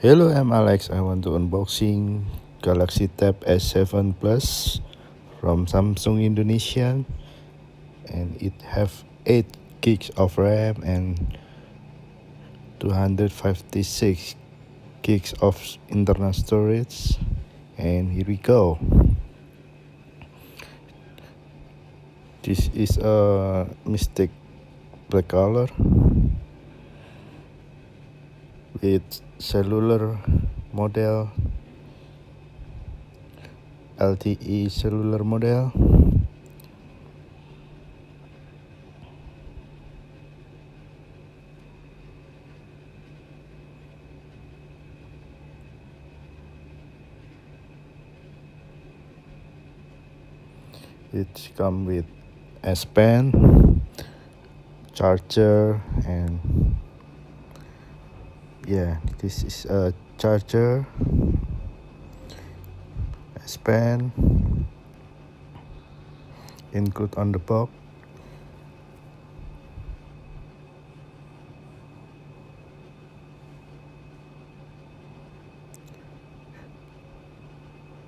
Hello, I'm Alex. I want to unboxing Galaxy Tab S7 Plus from Samsung Indonesia, and it have 8 gigs of RAM and 256 gigs of internal storage. And here we go. This is a Mystic black color with cellular model, LTE cellular model. It come with S Pen, charger, and this is a charger, S Pen, include on the box.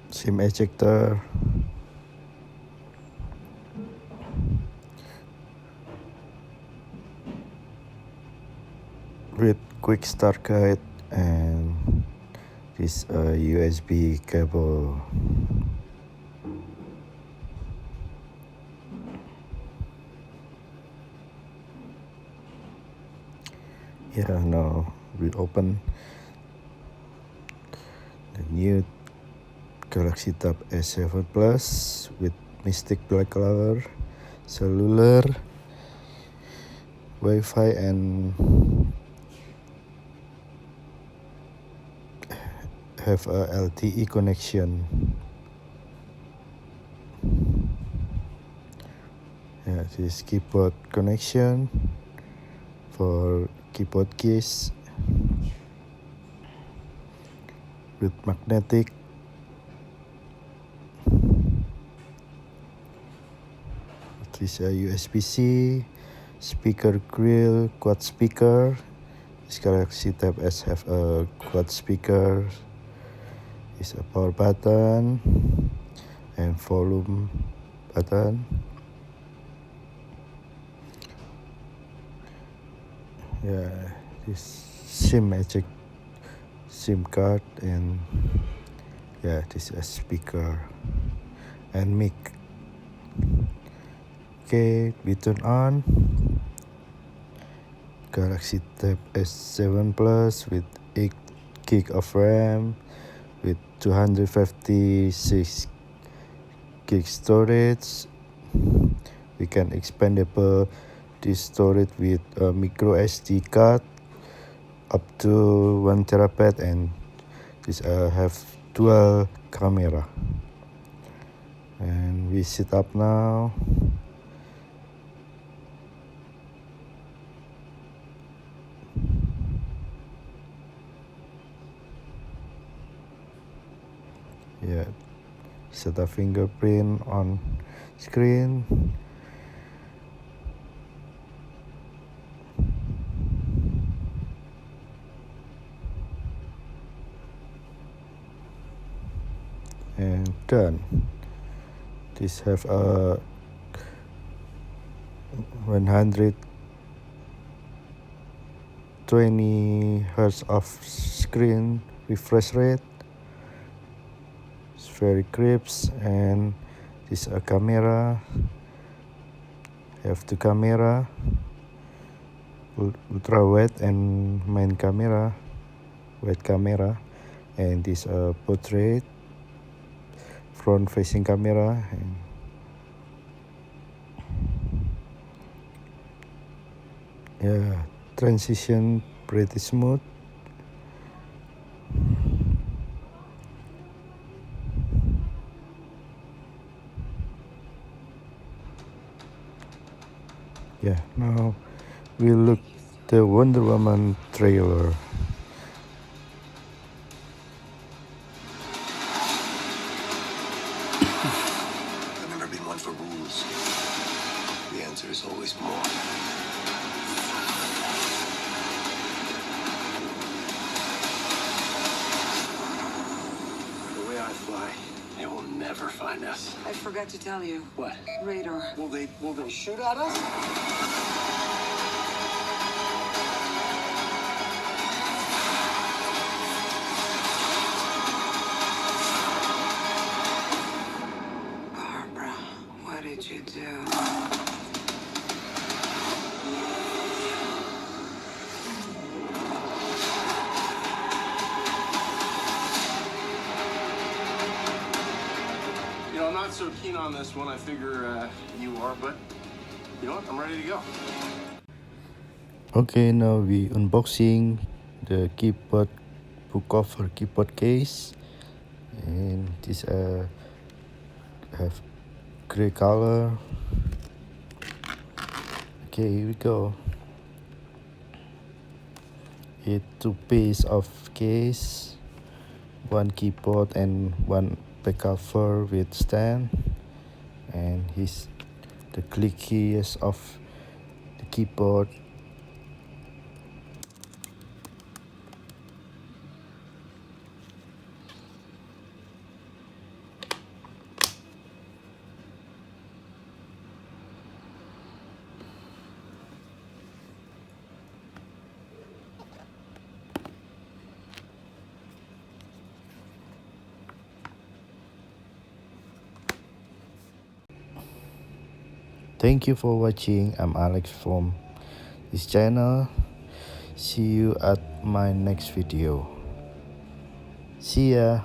SIM ejector, with quick start guide, and this USB cable. Now we open the new Galaxy Tab S7 Plus with Mystic black color, cellular, Wi-Fi, and have a LTE connection. This keyboard connection for keyboard keys with magnetic. This is a USB-C speaker grill, quad speaker. This Galaxy Tab S have a quad speaker. Is a power button and volume button. This SIM card, and this is a speaker and mic. Okay, we turn on Galaxy Tab S7 Plus with 8 gig of RAM with 256 gig storage. We can expandable this storage with a micro SD card up to 1 terabyte, and this have dual camera. And we set up now. Set a fingerprint on screen. And done. This have a 120 hertz of screen refresh rate. It's very crisp, and this a camera. Have two camera, ultra wide and main camera, wide camera, and this portrait front facing camera. And transition pretty smooth. Now we look the Wonder Woman trailer. I've never been one for rules. The answer is always more. I forgot to tell you. What? Radar. Will they shoot at us? Barbara, what did you do? You know, I'm not so keen on this one. I figure you are, but you know what? I'm ready to go. Okay, now we unboxing the keyboard book cover keyboard case, and this have gray color. Okay, here we go. It two piece of case, one keyboard and one back cover with stand, and here's the click keys of the keyboard. Thank you for watching. I'm Alex from this channel. See you at my next video. See ya.